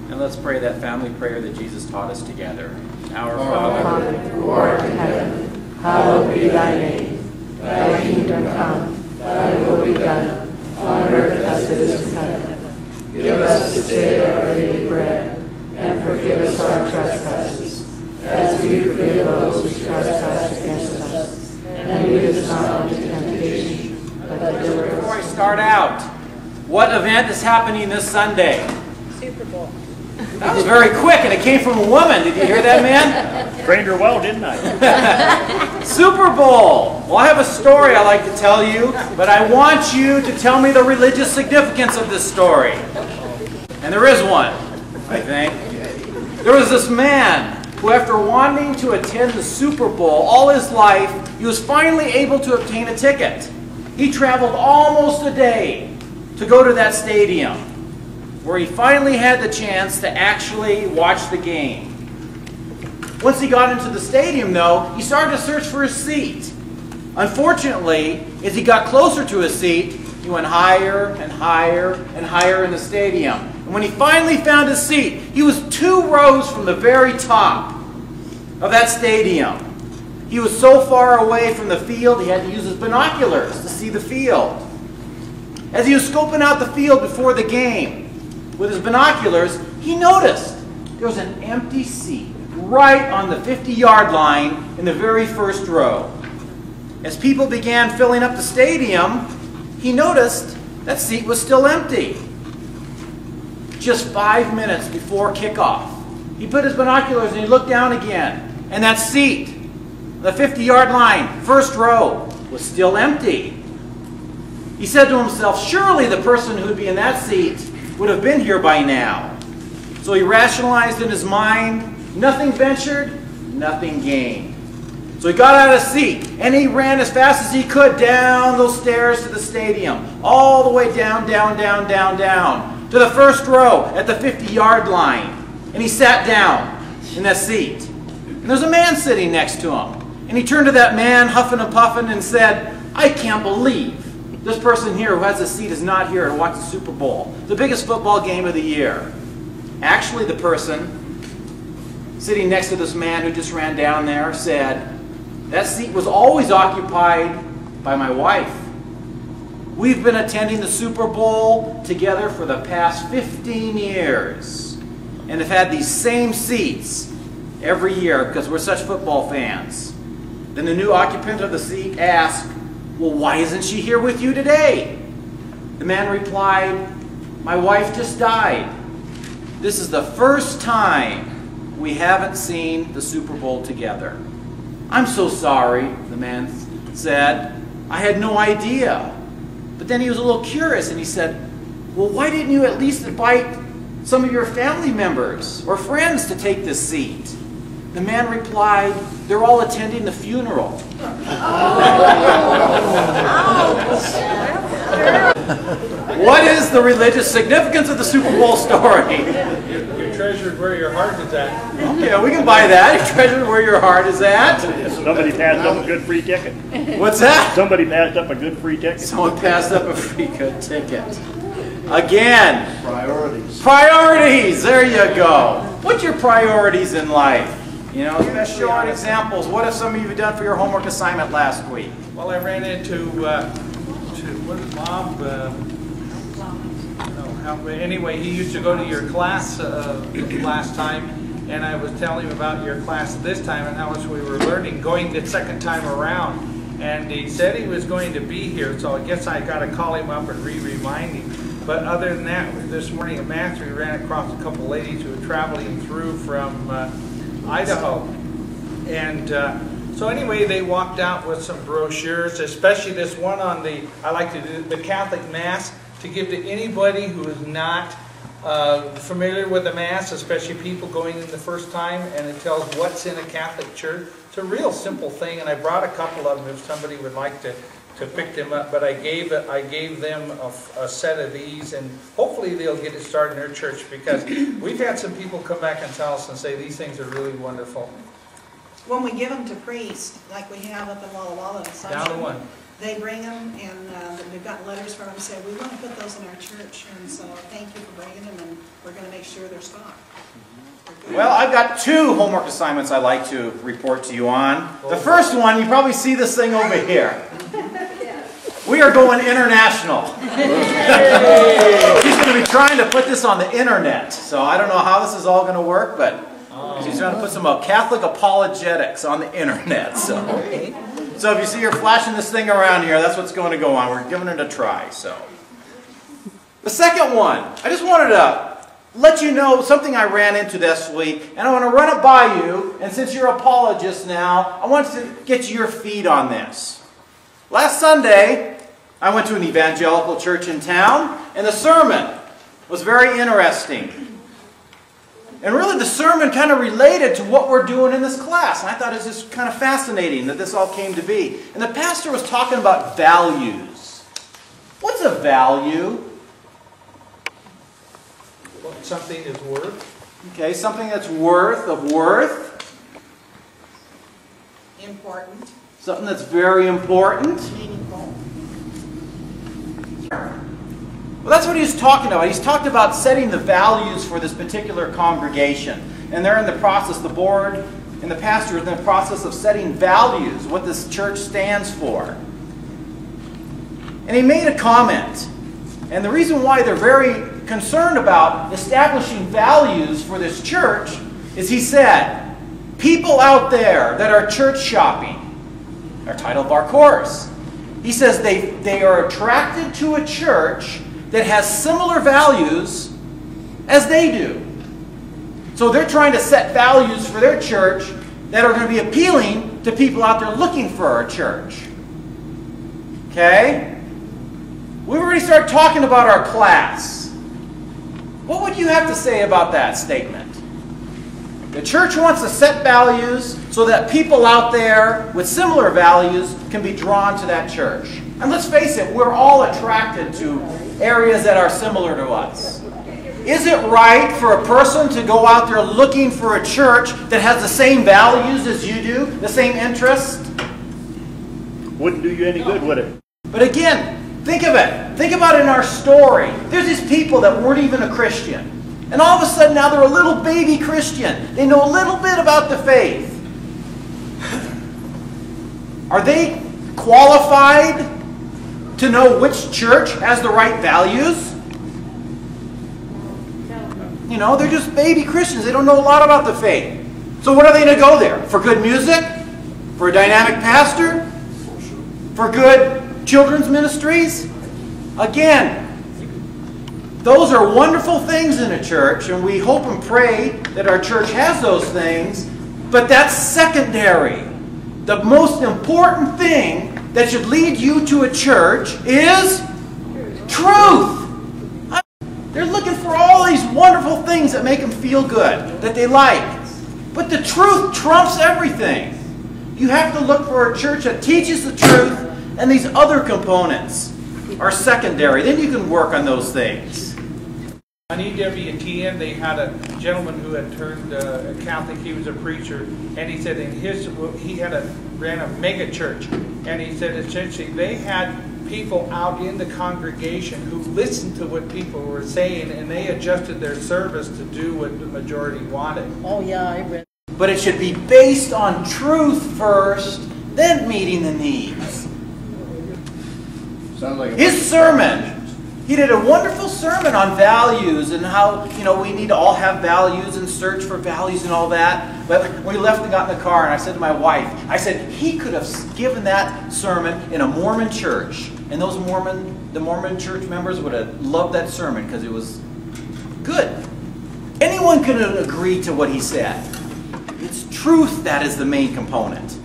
And let's pray that family prayer that Jesus taught us together. Our Father, who art in heaven, hallowed be thy name. Thy kingdom come, thy will be done, on earth as it is in heaven. Give us this day our daily bread, and forgive us our trespasses, as we forgive those who trespass against us. And lead us not into temptation, but deliver us. Before I start out, what event is happening this Sunday? Super Bowl. That was very quick, and it came from a woman. Did you hear that, man? Trained her well, didn't I? Super Bowl. Well, I have a story I like to tell you, but I want you to tell me the religious significance of this story. And there is one, I think. There was this man who, after wanting to attend the Super Bowl all his life, he was finally able to obtain a ticket. He traveled almost a day to go to that stadium, where he finally had the chance to actually watch the game. Once he got into the stadium, though, he started to search for his seat. Unfortunately, as he got closer to his seat, he went higher and higher and higher in the stadium. And when he finally found his seat, he was 2 rows from the very top of that stadium. He was so far away from the field, he had to use his binoculars to see the field. As he was scoping out the field before the game with his binoculars, he noticed there was an empty seat right on the 50-yard line in the very first row. As people began filling up the stadium, he noticed that seat was still empty. Just 5 minutes before kickoff, he put his binoculars and he looked down again, and that seat, the 50-yard line, first row, was still empty. He said to himself, surely the person who would be in that seat would have been here by now. So he rationalized in his mind, nothing ventured, nothing gained. So he got out of his seat and he ran as fast as he could down those stairs to the stadium, all the way down, down, down, down, down, to the first row at the 50-yard line. And he sat down in that seat. And there's a man sitting next to him. And he turned to that man, huffing and puffing, and said, I can't believe this person here who has a seat is not here to watch the Super Bowl, the biggest football game of the year. Actually, the person sitting next to this man who just ran down there said, that seat was always occupied by my wife. We've been attending the Super Bowl together for the past 15 years and have had these same seats every year because we're such football fans. Then the new occupant of the seat asked, well, why isn't she here with you today? The man replied, my wife just died. This is the first time we haven't seen the Super Bowl together. I'm so sorry, the man said. I had no idea. But then he was a little curious and he said, well, why didn't you at least invite some of your family members or friends to take this seat? The man replied, they're all attending the funeral. What is the religious significance of the Super Bowl story? You treasured where your heart is at. Okay, we can buy that. You treasured where your heart is at. Somebody passed up a good free ticket. What's that? Somebody passed up a good free ticket. Someone passed up a free good ticket. Again. Priorities. Priorities. There you go. What's your priorities in life? You know, let's show on examples. What have some of you done for your homework assignment last week? Well, I ran into what is Bob? Anyway, he used to go to your class last time, and I was telling him about your class this time and how much we were learning going the second time around. And he said he was going to be here, so I guess I got to call him up and remind him. But other than that, this morning at Math, we ran across a couple ladies who were traveling through from Idaho. And so anyway, they walked out with some brochures, especially this one on I like to do the Catholic Mass, to give to anybody who is not familiar with the Mass, especially people going in the first time, and it tells what's in a Catholic church. It's a real simple thing, and I brought a couple of them if somebody would like to pick them up, but I gave them a set of these, and hopefully they'll get it started in their church, because we've had some people come back and tell us and say these things are really wonderful. When we give them to priests, like we have up in Walla Walla and Down to one. they bring them, and we've gotten letters from them saying, we want to put those in our church, and so thank you for bringing them, and we're going to make sure sure they're stocked. Well, I've got 2 homework assignments I'd like to report to you on. The first one, you probably see this thing over here. We are going international. She's going to be trying to put this on the internet. So I don't know how this is all going to work, but she's trying to put some Catholic apologetics on the internet. So if you see her flashing this thing around here, that's what's going to go on. We're giving it a try. So the second one, I just wanted to let you know something I ran into this week, and I want to run it by you, and since you're apologists now, I want to get your feed on this. Last Sunday, I went to an evangelical church in town, and the sermon was very interesting. And really the sermon kind of related to what we're doing in this class, and I thought it was just kind of fascinating that this all came to be. And the pastor was talking about values. What's a value? Something is worth. Okay, something that's worth. Important. Something that's very important. Meaningful. Well, that's what he's talking about. He's talked about setting the values for this particular congregation. And they're in the process, the board and the pastor is in the process of setting values, what this church stands for. And he made a comment. And the reason why they're very concerned about establishing values for this church is he said, people out there that are church shopping, our title of our course, he says they are attracted to a church that has similar values as they do. So they're trying to set values for their church that are going to be appealing to people out there looking for a church. Okay? We've already started talking about our class. What would you have to say about that statement? The church wants to set values so that people out there with similar values can be drawn to that church. And let's face it, we're all attracted to areas that are similar to us. Is it right for a person to go out there looking for a church that has the same values as you do, the same interests? Wouldn't do you any good, would it? But again, think of it. Think about it in our story. There's these people that weren't even a Christian. And all of a sudden now they're a little baby Christian. They know a little bit about the faith. Are they qualified to know which church has the right values? You know, they're just baby Christians. They don't know a lot about the faith. So what are they going to go there? For good music? For a dynamic pastor? For good children's ministries? Again, those are wonderful things in a church, and we hope and pray that our church has those things, but that's secondary. The most important thing that should lead you to a church is truth. They're looking for all these wonderful things that make them feel good, that they like. But the truth trumps everything. You have to look for a church that teaches the truth, and these other components are secondary. Then you can work on those things. On EWTN, they had a gentleman who had turned Catholic. He was a preacher, and he said he ran a mega church, and he said essentially they had people out in the congregation who listened to what people were saying, and they adjusted their service to do what the majority wanted. Oh yeah, I read. But it should be based on truth first, then meeting the needs. Sounds like His sermon, he did a wonderful sermon on values and how, we need to all have values and search for values and all that. But when we left and got in the car, and I said to my wife, I said, he could have given that sermon in a Mormon church. And the Mormon church members would have loved that sermon because it was good. Anyone could have agreed to what he said. It's truth that is the main component.